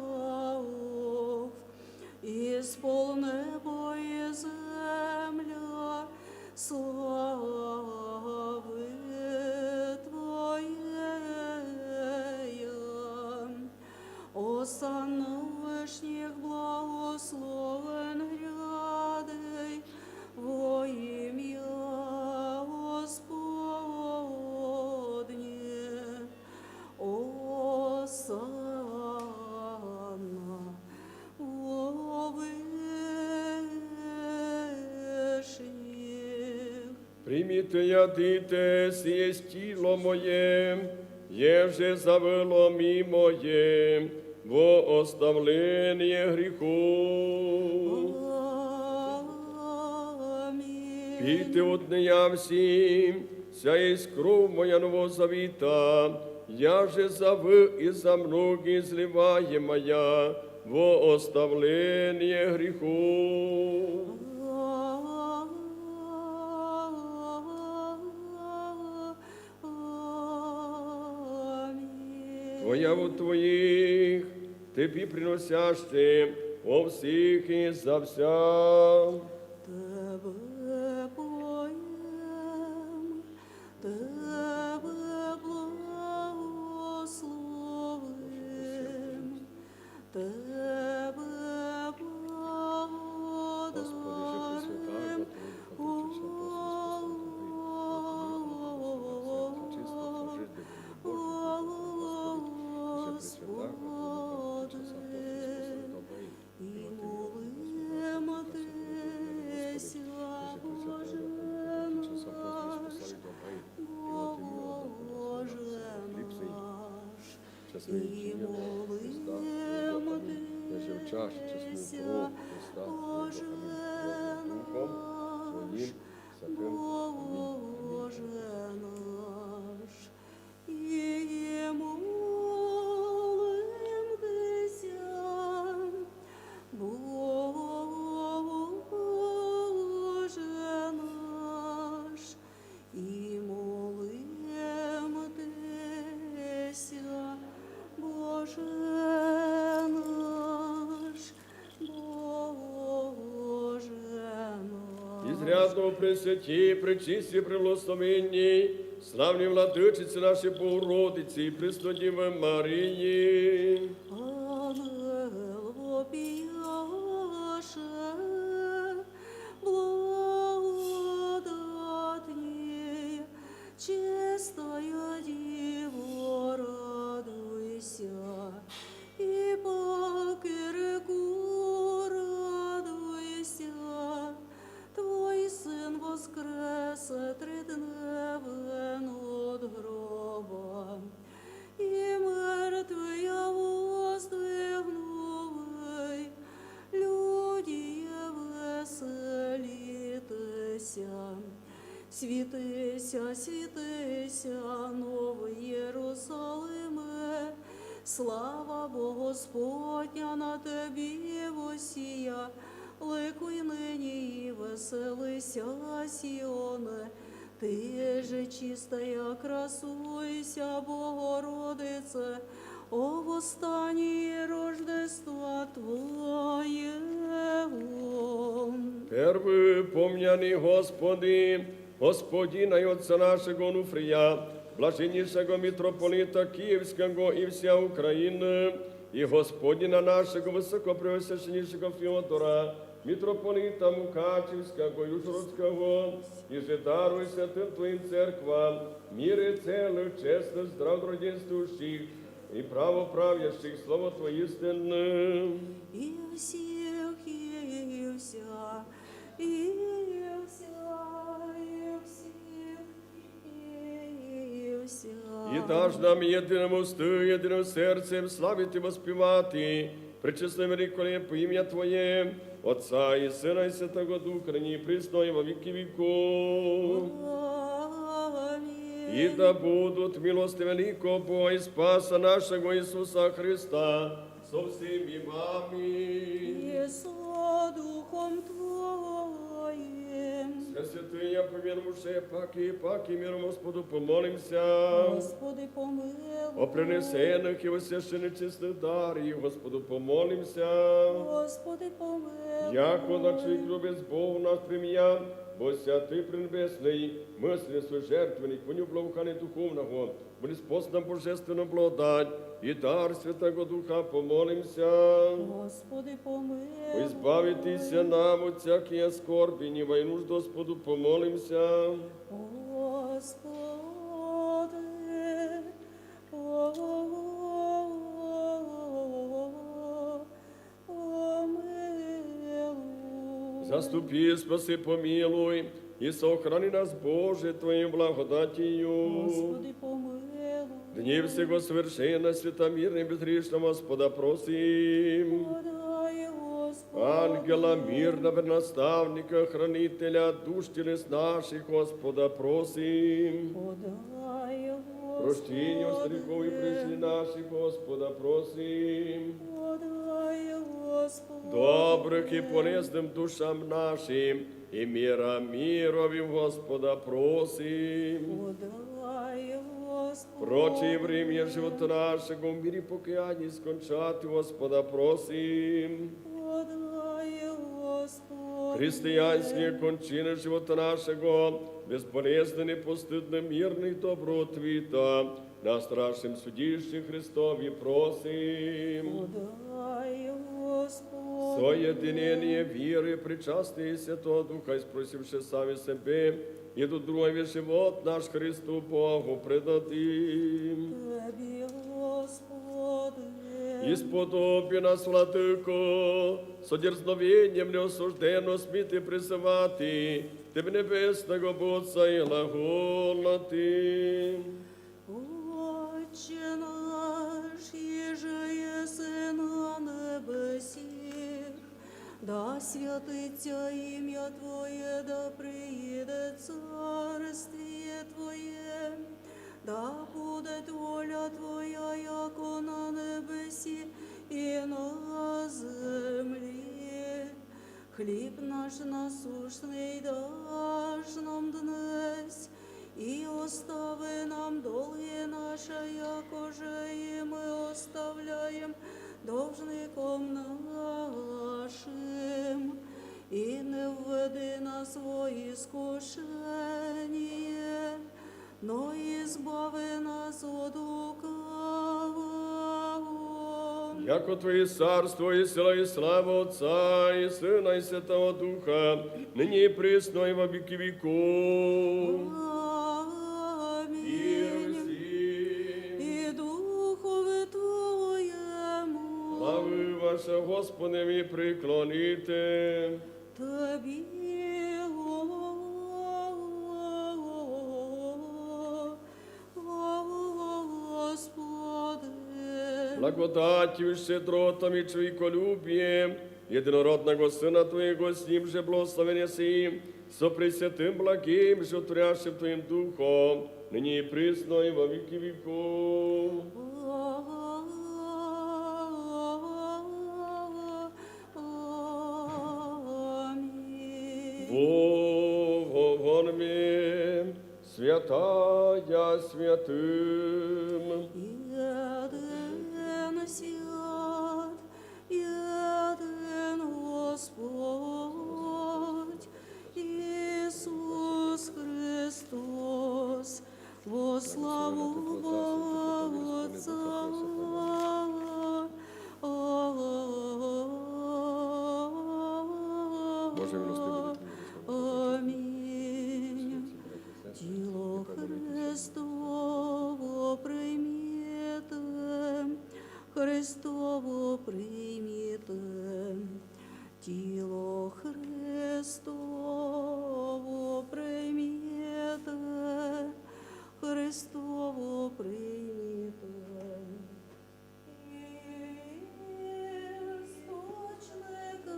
испол небо и земля слави Твоєї. Осанна вишніх благословен грядей во ім'я Господнє. Осанна во вишніх. Примите, ядите, сие тіло моє, еже завело ми моє, во оставление греху. Амінь. Пійте от нея всім, ся єсть кров моя нового завіта, я же за вы и за многие изливаемая во оставление грехов. Твоя вот Твоих, Тебе приносящим о всех и за вся. Тебе поєм, Тебе благословим, Тебе благодарим, і молимо Тися, Боже наш, Боже наш, і молимо Тися, Боже наш, Боже наш, і молим Тися, Боже наш, і молим Тися, Боже наш, Боже наш. Изрядно пресвяті, пречисті, преблагословенні, славні владичиці наші Богородиці і Пресвятіви Марії. Ангел вопияше, благодатней, чистая Дева, радуйся, и покиреку радуйся, Твой Сын воскресе тридневен от гроба, и мертвые воздвигнули, люди веселитеся. Світися, світися, новий Єрусалиме, слава Богу Господня на тобі восія, ликуй нині і веселися, Сіоне, ти же чистая, красуйся, Богородице, о восстании Рождества Твоего. Первый помняный Господи, Господина и Отца нашего Онуфрия, блаженнейшего митрополита Киевского и вся Украины, и Господина нашего высокопреосвященнейшего Феодора, митрополита Мукачевского и Ужгородского, и же даруй святым Твоим церквам, мир и целых, честных, здраводроденствующих и правоправящих Слово Твое истинное. И всех, и вся, и вся, и всех, и вся. И дашь нам единым усту, единым сердцем славить и воспевать, пречестное великолепие имя Твое, Отца и Сына и Святого Духа, ныне и присно и во веки веков. И да будут милости великого Бога и Спаса нашего Иисуса Христа со всеми вами. И со Духом Твоим. Святые, повернувшие паки, миром Господу помолимся. Господи, помилуй. О принесенных и освященных чистых дарів, Господу помолимся. Господи, помилуй. Яко на человек любец Бог наш примя, бо святый пренебесный, мысли свой жертвенник, по неублаухане духовного, близпост нам божественную благодать и дар Святого Духа помолимся. Господи, помилуй. Избавитеся нам от всякие скорби, не во нужду Господу помолимся. Господи, помилуй. Заступи, спаси, помилуй, и сохрани нас, Боже, Твоей благодатью. Господи, помилуй. Дни всего совершенно, святомирно и безгрешного Господа просим. Подай, Господи. Ангела мирного наставника, хранителя душ телес наших, Господа просим. Подай, Господи. Прощення стариков і прийшли наші, Господа, просим. Подай, Господи. Добрих і полезним душам нашим, і міра міровім, Господа, просим. Подай, Господи. Прочі врем'я живота нашого, в мірі покаяння скончати, Господа, просим. Подай, Господи. Християнські кончини живота нашого, безболезненно, непостидно, мирних добротвіта, на страшнім судилищі Христові просим. Подай, Господи. Соєдинення віри, причастної Святого Духа, і спросивши самі себе, і до другого живот наш Христу Богу предадим. Тебі, Господи. І сподоби нас, владико, содерзновенням неосужденно сміти призивати, Тебе небесного Бога і глаголати. Отче наш, єже єси на небесі, да святиться ім'я Твоє, да приїде царствіє Твоє, да буде воля Твоя, яко на небесі і на землі. Хліб наш насущний даш нам днес, і остави нам долги наші, якоже і ми оставляєм должником нашим. І не введи нас во іскушення, но і збави нас от лукавого. Яко Твоє царство і сила, і слава Отця, і Сина, і Святого Духа, нині і присно, і во віки віков. Амінь. І духові Твоєму, Слави ваше, Господи, приклоніте. Тобі, Господи. Благодатью, щедротом и чоловіколюбієм, єдинородного Сина Твоєго, з ним же благословення си, со пресвятим благим, животворящим Твоїм Духом, нині і присно, і во віки віков. Амінь. Вогоньми, святая святим. Єдин свят, єдин Господь, Ісус Христос, во славу Бога Отця. Боже милостивий, Амінь. Тіло Христово прийміте, Христово прийміте, тіло Христово прийміте, Христово прийміте. Істочника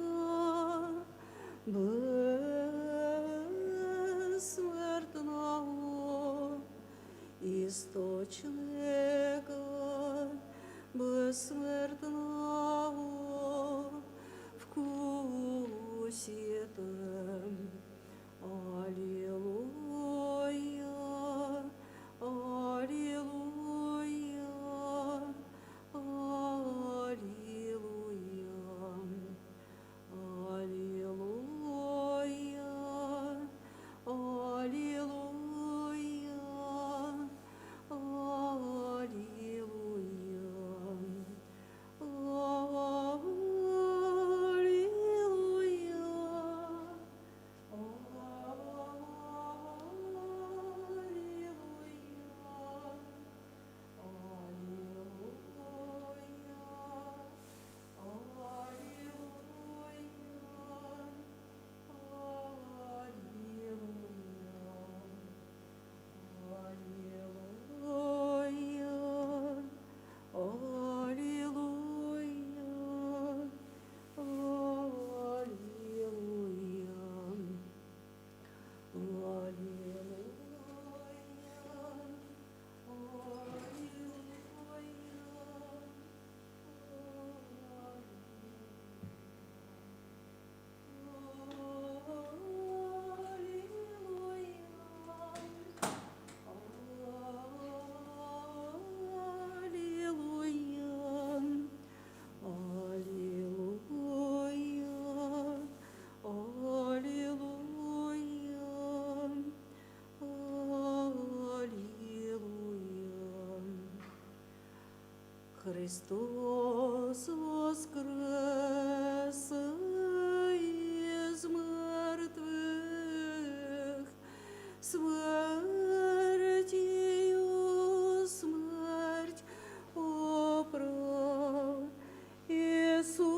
безсмертного, істочника безсмертного, вкусите. Алілуя, алілуя, алілуя, алілуя, алілуя, алілуя. Христос воскрес із мертвих, смертію смерть поправ, Ісущим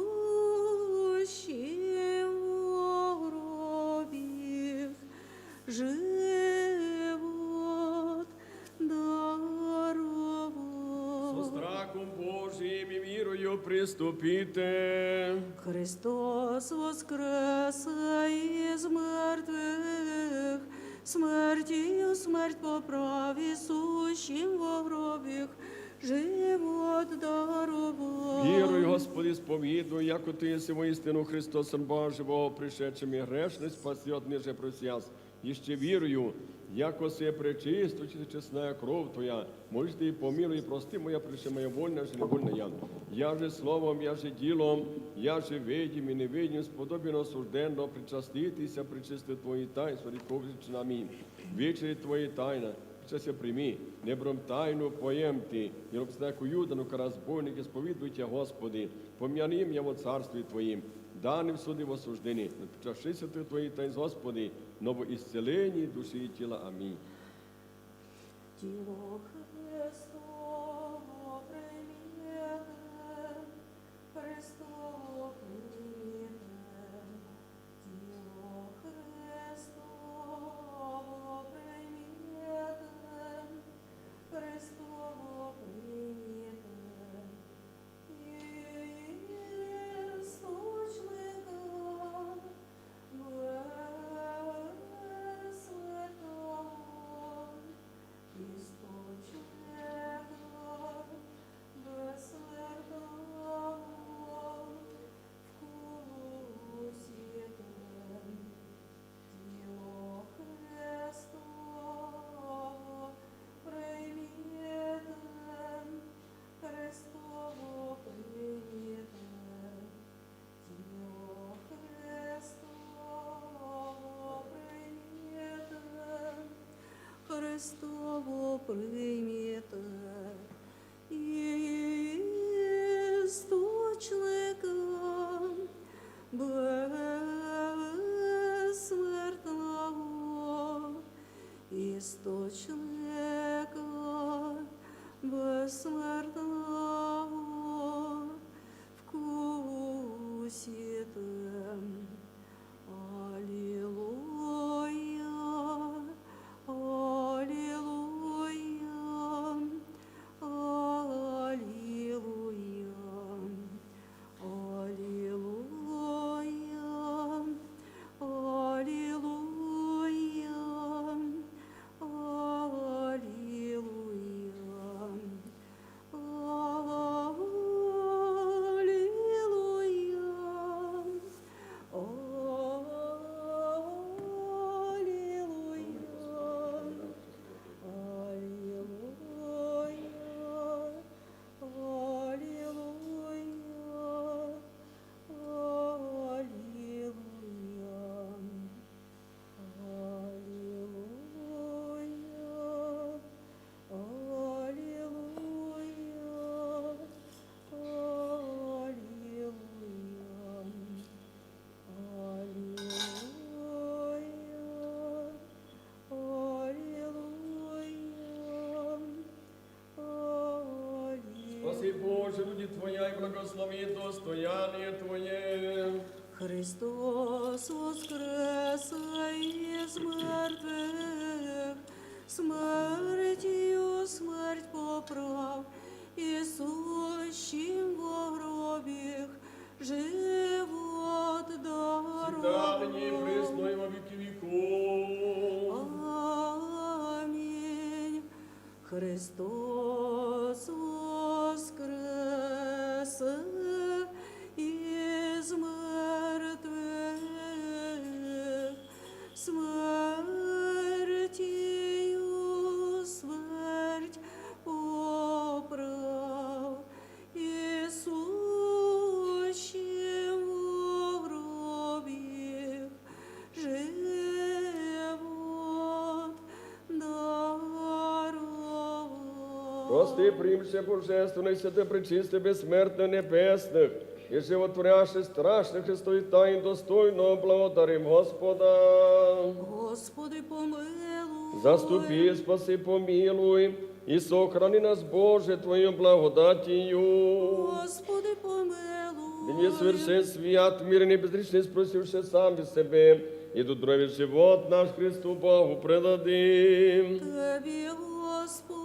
у гробі живот дарував. Со страхом Божим і вірою приступіте. Христос воскрес із мертвих, смертію смерть поправ, Ісущим во гробі живот дарував. Вірую, Господи, сповідую, яко Ти єси воістину Христос, Сын Божий, пришедшим і грешний спаси от ниже просяс. І ще вірую, яко се пречисту, чесная кров Твоя, можеш Ти і помилуй, і прости моя преше моя вольна, же невольна я. Я же словом, я же ділом, я же видім і невидім, сподобен осужденно причаститися, причисти Твої тайни, сваріковичі нами. Вечері Твої тайна, Ся прийми, небром тайну поєм Ти, і обснаку юдану, каразбойники, сповідуйте, Господи, пом'яним я во царстві Твоїм, даним суди в осужденні, причащися Ти Твої тайн, Господи, ново ісцелені душі і тіла. Амінь. Тіло Христово прийміте, Христово прийміте, тіло Христово прийміте, Христово прийміте, істочника безсмертного, істочника безсмертного, вкусите тіло Христово прийміте, Христово прийміте, тіло Христово прийміте, Христово прийміте, істочника безсмертного, істочника безсмертного, вкусите. Аллилуйя, аллилуйя, аллилуйя, аллилуйя, аллилуйя, Спаси, Боже, люди Твоя, и благослови достояние Твое. Христос воскрес із мертвих, смертію смерть поправ, Ісущим во гробі живот Всегда ныне и дарував. присно и во веки веков. Амінь. Христос воскрес із мертвих, смертію смерть поправ, Ісущим у гробі живот дарував. Прости, примше божественных, святе пречисте, безсмертно небесных, и животворящих страшных Христових тайн достойно благодарим Господа. Господи, помилуй. Заступи, спаси, помилуй, и сохрани нас, Боже, Твоей благодатью. Господи, помилуй. Не сверши свят, мирный, безречный, спросивши сами себе, и до здравия живот наш Христу Богу предадим. Тебі, Господи.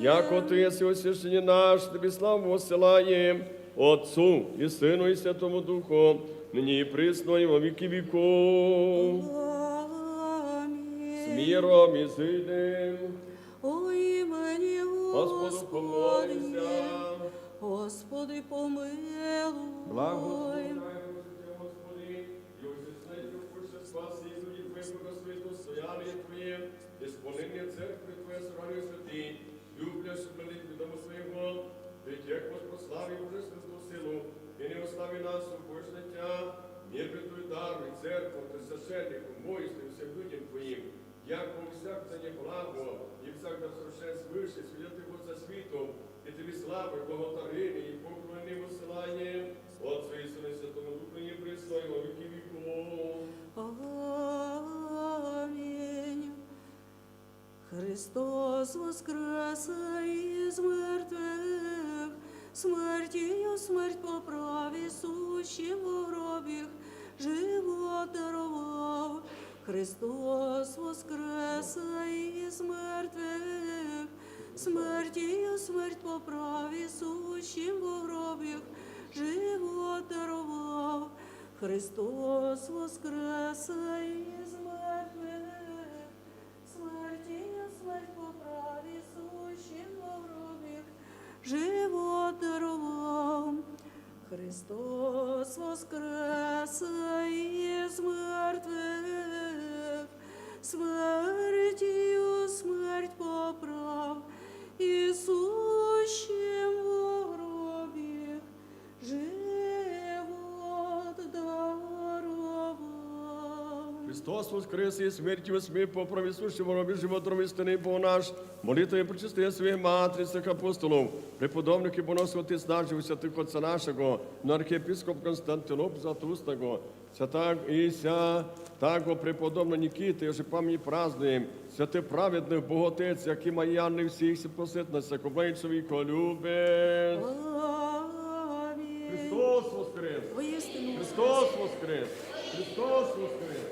Яко Ты еси освящение наш, Тебе славу осылаем, Отцу и Сыну и Святому Духу, ныне и присно и во веки веков. Амінь. С миром и зыдем, О імені Господу помолимся. Господи, помилуй. Благословляй, Господи, и усестай Душе спаси, и люди Твои благословит достояние Твое, исполнение Церкви Твоей срани святи, любляш молитвы Дома Своего, Ты тех воспрослави божественную силу, и не остави нас упорно Тя, мир Твой даруй Церковь, Ты священником, воинством всем людям Твоим, яко всяк за неблаго, и всяк да совершен свыше, свидетель за світом, и Тебе славы, благодарение и поклонение высылание, Отцу и Сыну и Святому Духу, и пресно и во веки веков. Амінь. Христос воскресе із мертвих, смертію смерть поправі, сущим у гробі живот дарував. Христос воскресе із мертвих, смертію смерть поправі, сущим у гробі живот дарував. Христос воскресе із мертвих, смертію смерть поправі, сущим у гробі живот дарував. Христос воскресе із мертвих, смертію смерть поправ, і сущим у гробі живот дарував. Христос воскрес и смертью восьми по правесущему робе животом истинный Бог наш, молитвою пречистия своей Матери, всех апостолов, преподобных и боносов Отец нашего, святых Отца нашего, но архиепископ Константиноп Златоустого, святаго Ися, таго преподобного Никиты, уже память празднуем, святых праведных Боготець, які маяни всіх спросить нас, як обичовіко любить. Амінь. Христос воскрес! Воістину Христос воскрес! Христос воскрес!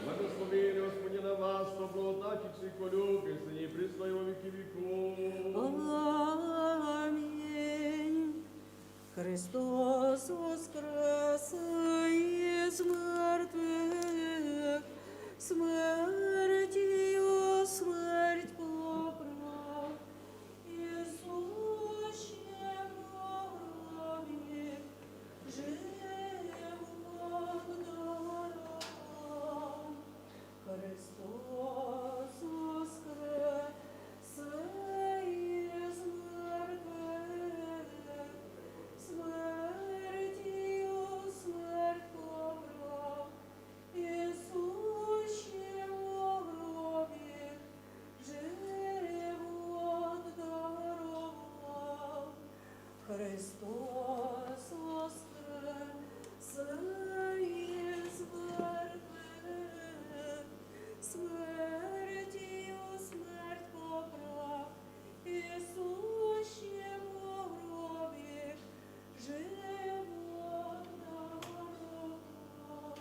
Благословение Господи на вас, то благодаті всіх полюбить, нині і присно і во віки віков. Амінь. Христос воскресе із мертвих, смертію смерть поправ, і сущим у гробі живот дарував. Христос воскресе із мертвих, смертію смерть поправ, і сущим у гробі живот дарував. Христос воскресе із мертвих, смертію смерть поправ, і сущим у гробі живот дарував.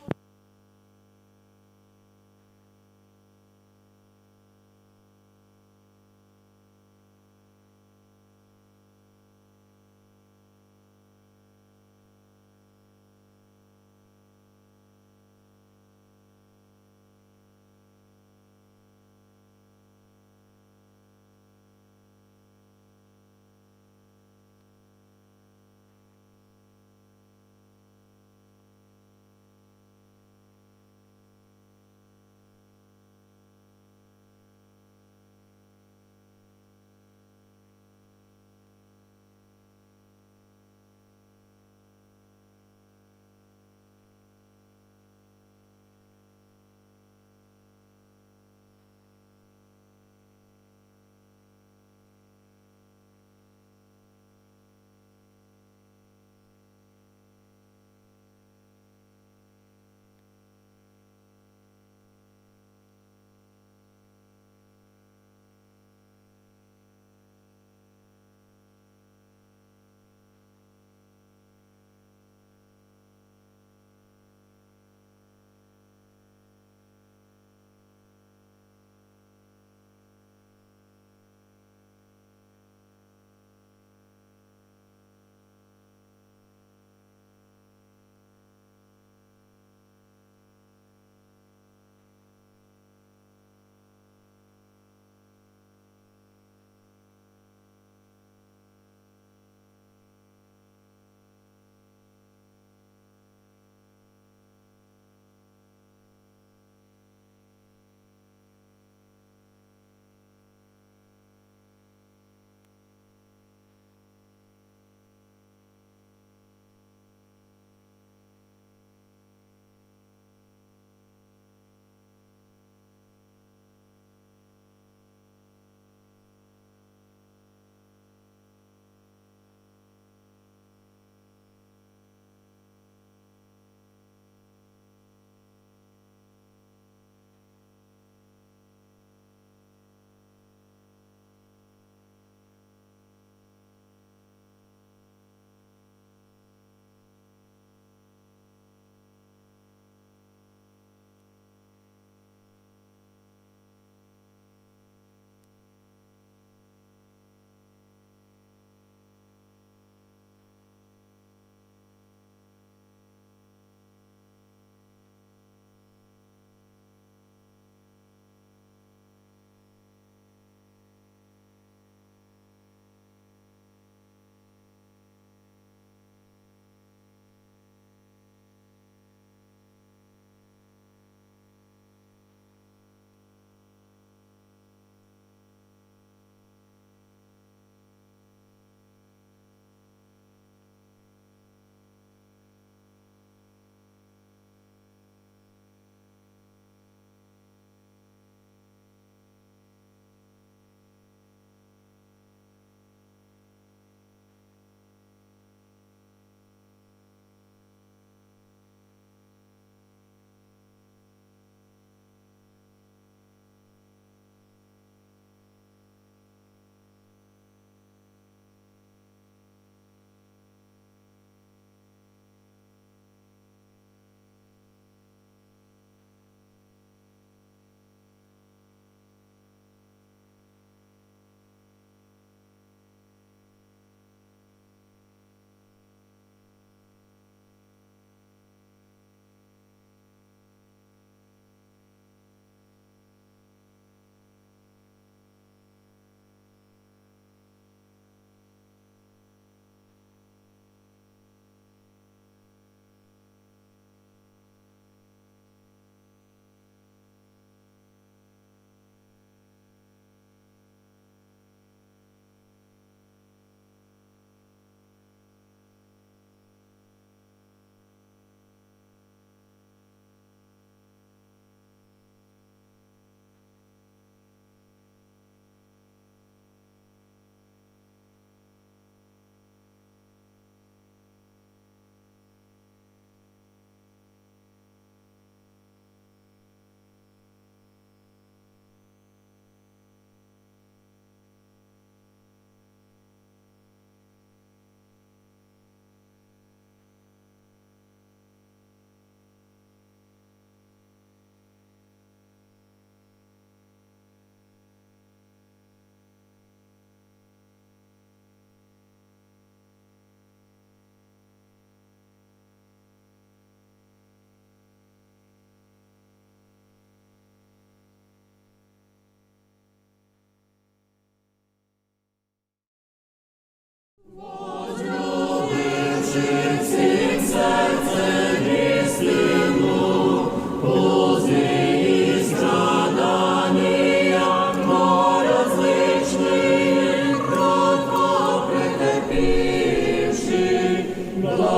Благо